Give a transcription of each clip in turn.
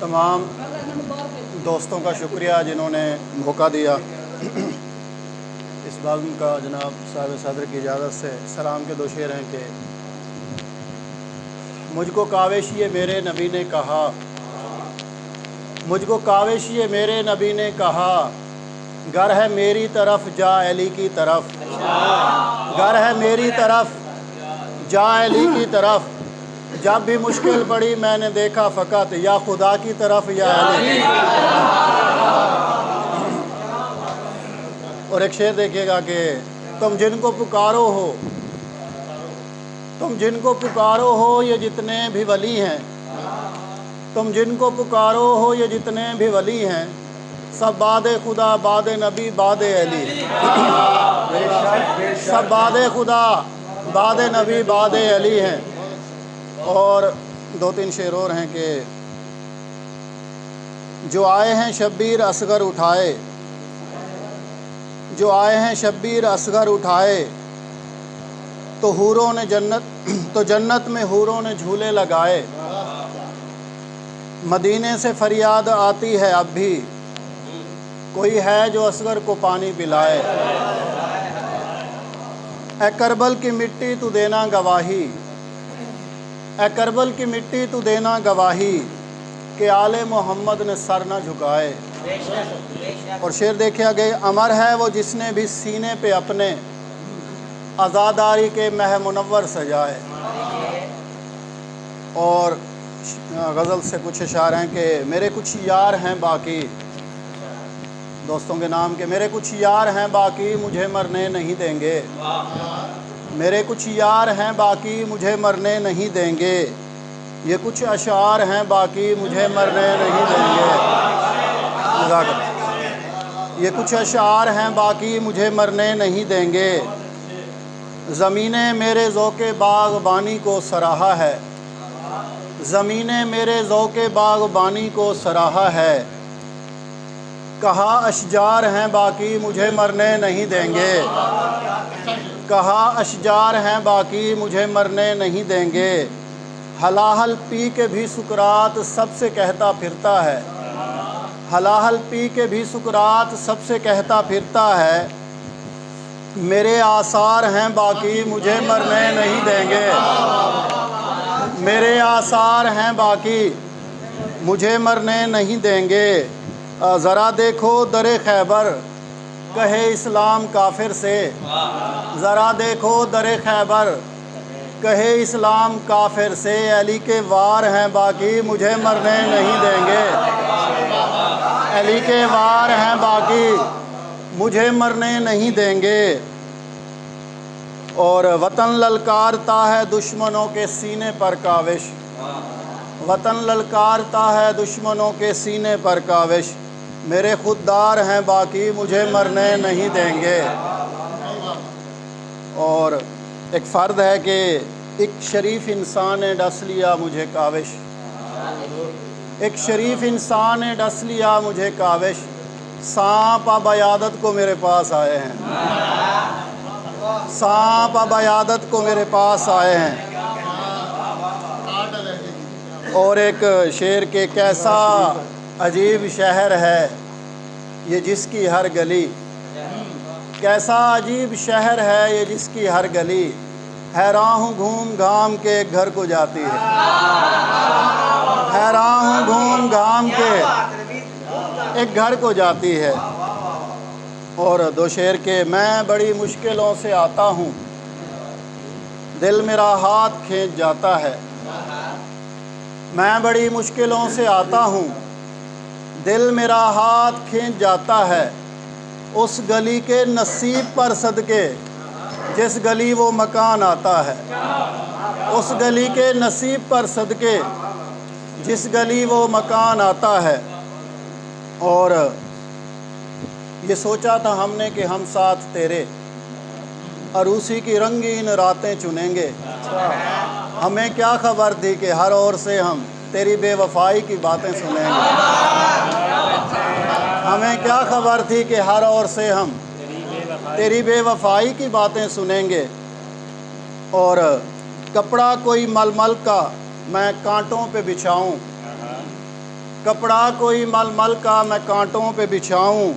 तमाम दोस्तों का शुक्रिया जिन्होंने मौका दिया। इस बाज़म का जनाब साहिब सदर की इजाज़त से सलाम के दो शेर हैं कि मुझको काविश ये मेरे नबी ने कहा, मुझको काविश ये मेरे नबी ने कहा, गर है मेरी तरफ जा अली की तरफ, गर है मेरी तरफ जा अली की तरफ, जब भी मुश्किल पड़ी मैंने देखा फ़कत या खुदा की तरफ या अली। और एक शेर देखिएगा कि तुम जिनको पुकारो हो, तुम जिनको पुकारो हो ये जितने भी वली हैं, तुम जिनको पुकारो हो ये जितने भी वली हैं, सब बादे खुदा बादे नबी बादे अली, सब बादे खुदा बादे नबी बादे अली हैं। और दो तीन शेर और हैं कि जो आए हैं शब्बीर असगर उठाए, जो आए हैं शब्बीर असगर उठाए, तो हूरों ने तो जन्नत में हूरों ने झूले लगाए, मदीने से फरियाद आती है अब भी, कोई है जो असगर को पानी पिलाए। ए करबल की मिट्टी तू देना गवाही, ए करबल की मिट्टी तू देना गवाही, कि आले मोहम्मद ने सर न झुकाए। और शेर देखिए गए, अमर है वो जिसने भी सीने पे अपने आज़ादारी के मह मुनव्वर सजाए। और गज़ल से कुछ इशारे हैं कि मेरे कुछ यार हैं बाकी, दोस्तों के नाम के, मेरे कुछ यार हैं बाकी मुझे मरने नहीं देंगे, मेरे कुछ यार हैं बाकी मुझे मरने नहीं देंगे, ये कुछ अशार हैं बाकी मुझे मरने नहीं देंगे, ये कुछ अशार हैं बाकी मुझे मरने नहीं देंगे। ज़मीने मेरे ज़ौक़े बाग़बानी को सराहा है, ज़मीने मेरे ज़ौक़े बाग़बानी को सराहा है, कहा अशजार हैं बाकी मुझे मरने नहीं देंगे, कहा अशजार हैं बाकी मुझे मरने नहीं देंगे। हलाहल पी के भी सुकरात सबसे कहता फिरता है, हलाहल पी के भी सुकरात सबसे कहता फिरता है, मेरे आसार हैं बाकी मुझे मरने नहीं देंगे, मेरे आसार हैं बाकी मुझे मरने नहीं देंगे। ज़रा देखो दरे खैबर कहे इस्लाम काफिर से, ज़रा देखो दरे खैबर कहे इस्लाम काफिर से, अली के वार हैं बाकी मुझे मरने नहीं देंगे, अली के वार हैं बाकी मुझे मरने नहीं देंगे। और वतन ललकारता है दुश्मनों के सीने पर काविश, वतन ललकारता है दुश्मनों के सीने पर काविश, मेरे खुददार हैं बाकी मुझे मरने नहीं देंगे। और एक फ़र्द है कि एक शरीफ इंसान ने डस लिया मुझे काविश, एक शरीफ इंसान ने डस लिया मुझे काविश, सांप अब अयादत को मेरे पास आए हैं, सांप अब अयादत को मेरे पास आए हैं। और एक शेर के कैसा अजीब शहर है ये जिसकी हर गली, कैसा अजीब शहर है ये जिसकी हर गली, हैरान हूँ घूम घाम के एक घर को जाती है, हैरान हूँ घूम घाम के एक घर को जाती है। और दो शेर के, मैं बड़ी मुश्किलों से आता हूँ दिल मेरा हाथ खींच जाता है, मैं बड़ी मुश्किलों से आता हूँ दिल मेरा हाथ खींच जाता है, उस गली के नसीब पर सदके जिस गली वो मकान आता है, उस गली के नसीब पर सदके जिस गली वो मकान आता है। और ये सोचा था हमने कि हम साथ तेरे अरूसी की रंगीन रातें चुनेंगे, हमें क्या खबर थी कि हर ओर से हम तेरी बेवफाई की बातें सुनेंगे, हमें क्या खबर थी कि हर ओर से हम तेरी बेवफाई की बातें सुनेंगे। और कपड़ा कोई मलमल का मैं कांटों पे बिछाऊं, کپڑا کوئی ململ کا میں کانٹوں پہ بچھاؤں،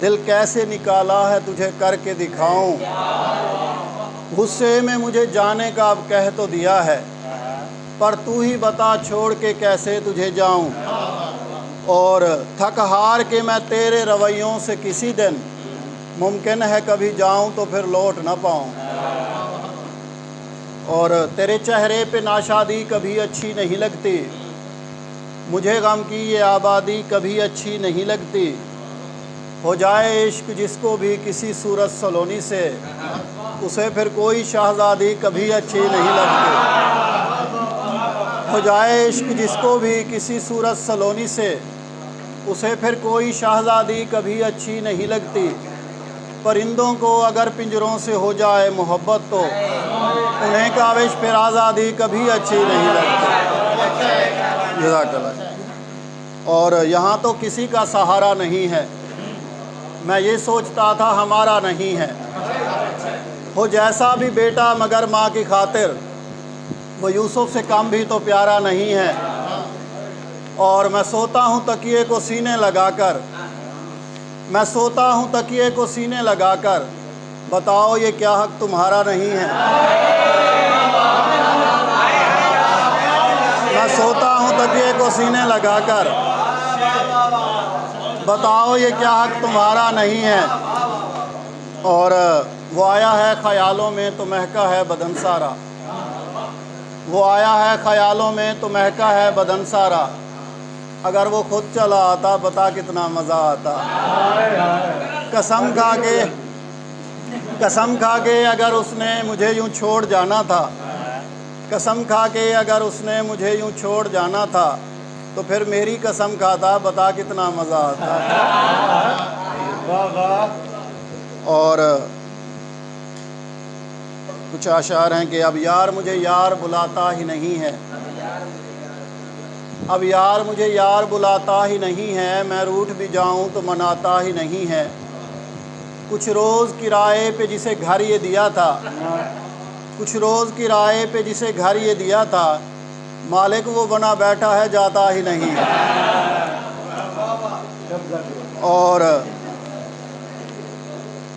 دل کیسے نکالا ہے تجھے کر کے دکھاؤں۔ غصے میں مجھے جانے کا اب کہہ تو دیا ہے، پر تو ہی بتا چھوڑ کے کیسے تجھے جاؤں۔ اور تھک ہار کے میں تیرے رویوں سے کسی دن، ممکن ہے کبھی جاؤں تو پھر لوٹ نہ پاؤں۔ اور تیرے چہرے پہ ناشادی کبھی اچھی نہیں لگتی، مجھے غم کی یہ آبادی کبھی اچھی نہیں لگتی۔ ہو جائے عشق جس کو بھی کسی صورت سلونی سے، اسے پھر کوئی شہزادی کبھی اچھی نہیں لگتی۔ ہو جائے عشق جس کو بھی کسی صورت سلونی سے، اسے پھر کوئی شہزادی کبھی اچھی نہیں لگتی۔ پرندوں کو اگر پنجروں سے ہو جائے محبت تو انہیں کاوش پھر آزادی کبھی اچھی نہیں لگتی۔ جزاک اللہ۔ اور یہاں تو کسی کا سہارا نہیں ہے، میں یہ سوچتا تھا ہمارا نہیں ہے۔ ہو جیسا بھی بیٹا مگر ماں کی خاطر، وہ یوسف سے کم بھی تو پیارا نہیں ہے۔ اور میں سوتا ہوں تکیے کو سینے لگا کر، میں سوتا ہوں تکیے کو سینے لگا کر، بتاؤ یہ کیا حق تمہارا نہیں ہے۔ میں سوتا ہوں تکیے کو سینے لگا کر، بتاؤ یہ کیا حق تمہارا نہیں ہے۔ اور وہ آیا ہے خیالوں میں تو مہکا ہے بدن سارا، وہ آیا ہے خیالوں میں تو مہکا ہے بدن سارا، اگر وہ خود چلا آتا بتا کتنا مزہ آتا۔ قسم کھا کے اگر اس نے مجھے یوں چھوڑ جانا تھا، قسم کھا کے اگر اس نے مجھے یوں چھوڑ جانا تھا، تو پھر میری قسم کھاتا بتا کتنا مزہ آتا۔ اور کچھ اشعار ہیں کہ اب یار مجھے یار بلاتا ہی نہیں ہے، اب یار مجھے یار بلاتا ہی نہیں ہے، میں روٹھ بھی جاؤں تو مناتا ہی نہیں ہے۔ کچھ روز کرائے پہ جسے گھر یہ دیا تھا، کچھ روز کرائے پہ جسے گھر یہ دیا تھا، مالک وہ بنا بیٹھا ہے جاتا ہی نہیں ہے۔ اور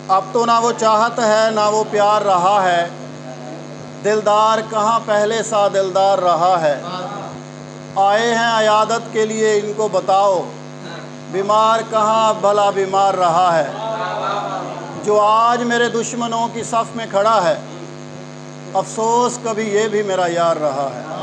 اب تو نہ وہ چاہت ہے نہ وہ پیار رہا ہے، دلدار کہاں پہلے سا دلدار رہا ہے۔ آئے ہیں عیادت کے لیے ان کو بتاؤ، بیمار کہاں بھلا بیمار رہا ہے۔ جو آج میرے دشمنوں کی صف میں کھڑا ہے، افسوس کبھی یہ بھی میرا یار رہا ہے۔